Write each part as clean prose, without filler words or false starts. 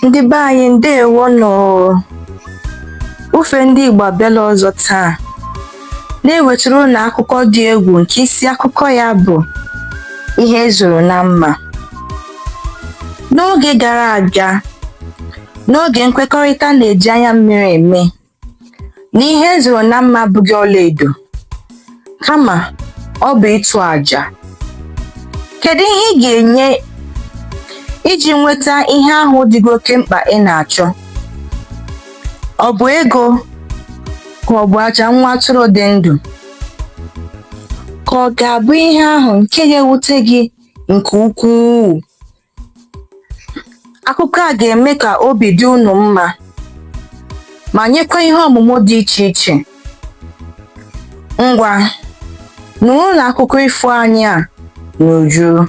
Ndị be anyị ndeewo nọ. Ufe ndị Igbo abịala ọzọ taa na-ewetara unu akụkọ dị egwu nke isi akụkọ ya bụ ihe ezoro na mma. N'oge gara aga, n'oge nkwekọrịta na-eji anya mmiri eme na ihe ezoro na mma abụghị ọlaedo kama ọ bụ ịtụ àjà. Kedu ihe ị ga-enye iji nweta ihe ahụ dịgo oke mkpa ị na-achọ? Ọ bụ ego ka ọ bụ aja nwa atụrụ dị ndụ? Ka ọ ga-abụ ihe ahụ nke ga-ewute gị nke ukwuu? Akụkọ a ga-eme ka obi dị unu mma ma nyekwa ihe ọmụmụ dị iche iche. Ngwa, nụrụ n'akụkọ ifo anyị a n'uju.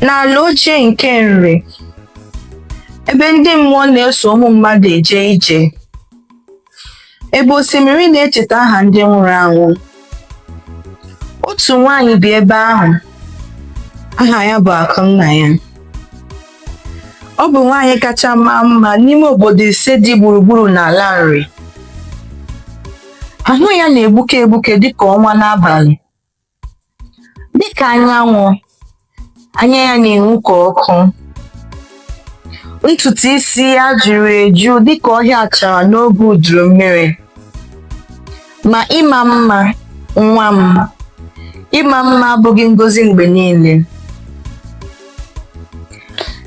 N'ala ochie nke Nri, ebe ndị mmụọ na-eso ụmụ mmadụ eje ije, ebe osimiri na-echeta aha ndị nwụrụ anwụ, otu nwaanyị bi ebe ahụ. Aha ya bụ Akụnnaya. Ọ bụ nwaanyị kacha maa mma n'ime obodo ise dị gburugburu n'ala Nri. Ahụ ya na-egbuke egbuke dịka ọnwa n'abalị, dịka anyanwụ. Anya ya na-enwu ka ọkụ. Ntutu isi ya juru eju dịka ọhịa achara n'oge uduru mmiri. Ma ịma mma, nwa m, ịma mma abụghị ngọzi mgbe niile.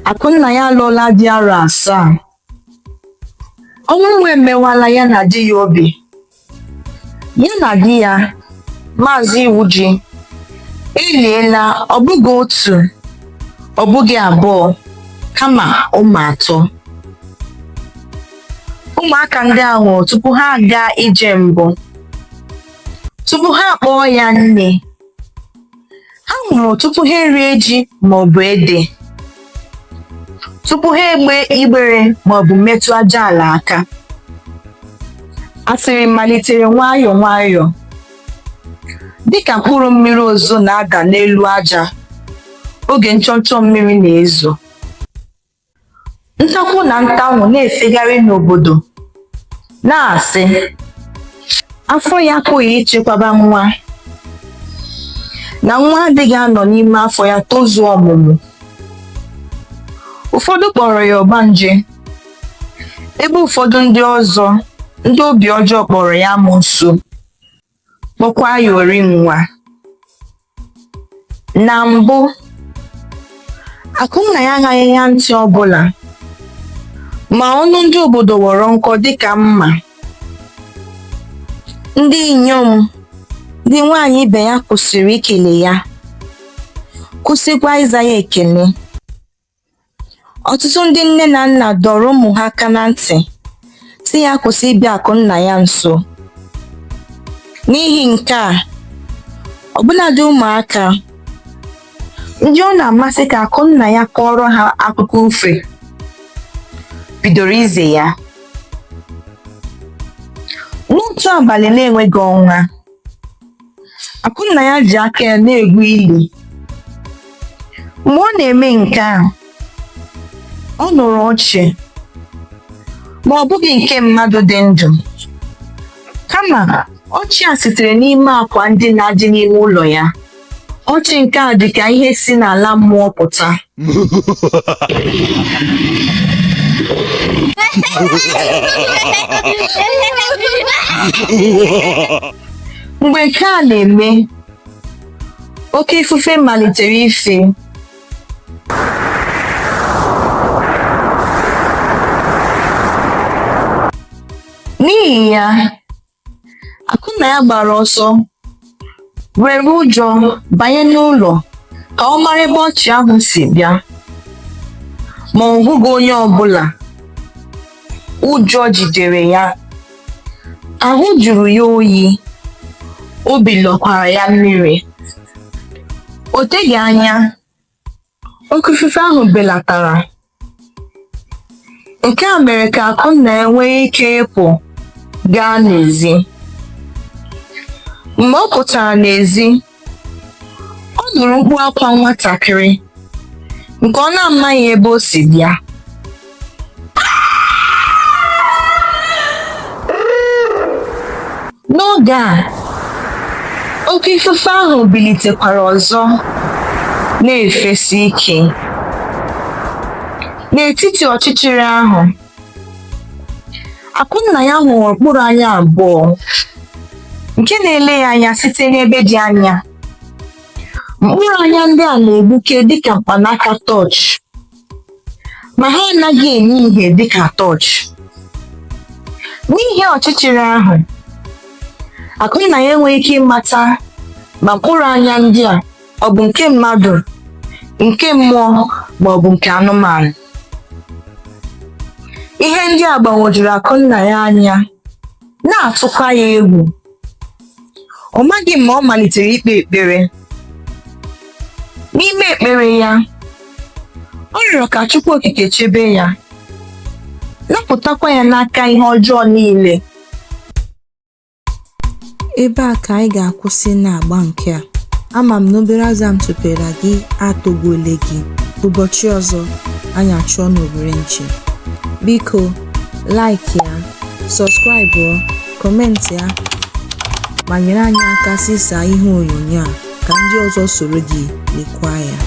Akụnnaya alụọla di arọ 7. Ọnwụ emewala ya na di ya obi. Ya na di ya, Maazị Iwuji, eliela ọ bụghị otu, ọ bụghị abụọ, kama ụmụ 3. Ụmụaka ndị ahụ tupu ha gaa ije mbụ, tupu ha akpọọ ya nne, ha nwụrụ tupu ha erie ji maọbụ ede, tupu ha egbe igbere maọbụ metụ aja ala aka. Asịrị malitere nwayọọ nwayọọ dịka mkpụrụ mmiri ozuzo na-ada n'elu aja oge nchọnchọ mmiri na-ezo. Ntakwu na ntanwụ na-efegharị n'obodo na-asị afọ ya apụghị ichekwaba nwa, na nwa adịghị anọ n'ime afọ ya tozuo ọmụmụ. Ụfọdụ kpọrọ ya ọgbanje, ebe ụfọdụ ndị ọzọ, ndị obi ọjọọ, kpọrọ ya amoosu, kpọkwa ya ori nwa. Na mbụ, Akụnnaya agaghị ya ntị ọbụla, ma ọnụ ndị obodo ghọrọ nkọ dịka mma. Ndị inyom, ndị nwaanyị ibe ya kwụsịrị ikele ya, kwụsịkwa ịza ya ekele. Ọtụtụ ndị nne na nna dọrọ ụmụ ha aka na ntị sị ya kwụsị ịbịa Akụnnaya nso. N'ihi nke a, ọbụnadị ụmụaka ndị ọ na-amasị ka Akụnnaya kọọrọ ha akụkọ ufe bidoro ize ya. N'otu abalị na-enweghị ọnwa, Akụnnaya ji aka ya na-egwu ili. Mgbe ọ na-eme nke a, ọ nụrụ ọchị, ma ọ bụghị nke mmadụ dị ndụ, kama ọchị a sitere n'ime akwa ndị na-adị n'ime ụlọ ya. Ọchị nke a dị ka ihe si n'ala mmụọ pụta. Mgbe nke a na-eme, oke ifufe malitere ife. N'ihi ya, Akụnnaya gbara ọsọ, were ụjọ banye n'ụlọ ka ọ mara ebe ọchị ahụ si bịa, ma ọ hụghị onye ọbụla. Ụjọ jidere ya, ahụ jụrụ ya oyi, obi lọkwara ya mmiri. O teghị anya, oke ifufe ahụ belatara. Nke a mere ka Akụnnaya nwee ike ịpụ gaa n'ezi. Mgbe ọ pụtara n'ezi, ọ nụrụ mkpu akwa nwatakịrị nke ọ na-amaghị ebe o si bịa. N'oge a, oke ifufe ahụ bilitekwara ọzọ na-efesi ike. N'etiti ọchịchịrị ahụ, Akụnnaya hụrụ okpuru anya abụọ nke na-ele ya anya site n'ebe dị anya. Mkpụrụ anya ndị a na-egbuke dịka mkpanaka tọọchị, ma ha anaghị enye ìhè dịka tọọchị. N'ihi ọchịchịrị ahụ, Akụnnaya enweghị ike ịmata ma mkpụrụ anya ndị a ọ bụ nke mmadụ, nke mmụọ, ma ọ bụ nke anụmanụ. Ihe ndị a gbagwojuru Akụnnaya anya, na-atụkwa ya egwu. Ọ maghị ma ọ malitere ikpe ekpere. N'ime ekpere ya, ọ rịọrọ ka Chukwu Okike chebe ya, napụtakwa ya n'aka ihe ọjọọ niile. Ebe a ka anyị ga-akwụsị n'agba nke a. Ama m na obere azụ m tụpere gị atọgbuole gị. Ụbọchị ọzọ anyị achụọ n'obere nche. Biko, like ya, subscribe, kọmentị ya, ma nyere anyị aka sịsa ihe onyonyo a ka ndị ọzọ soro gị lekwa ya.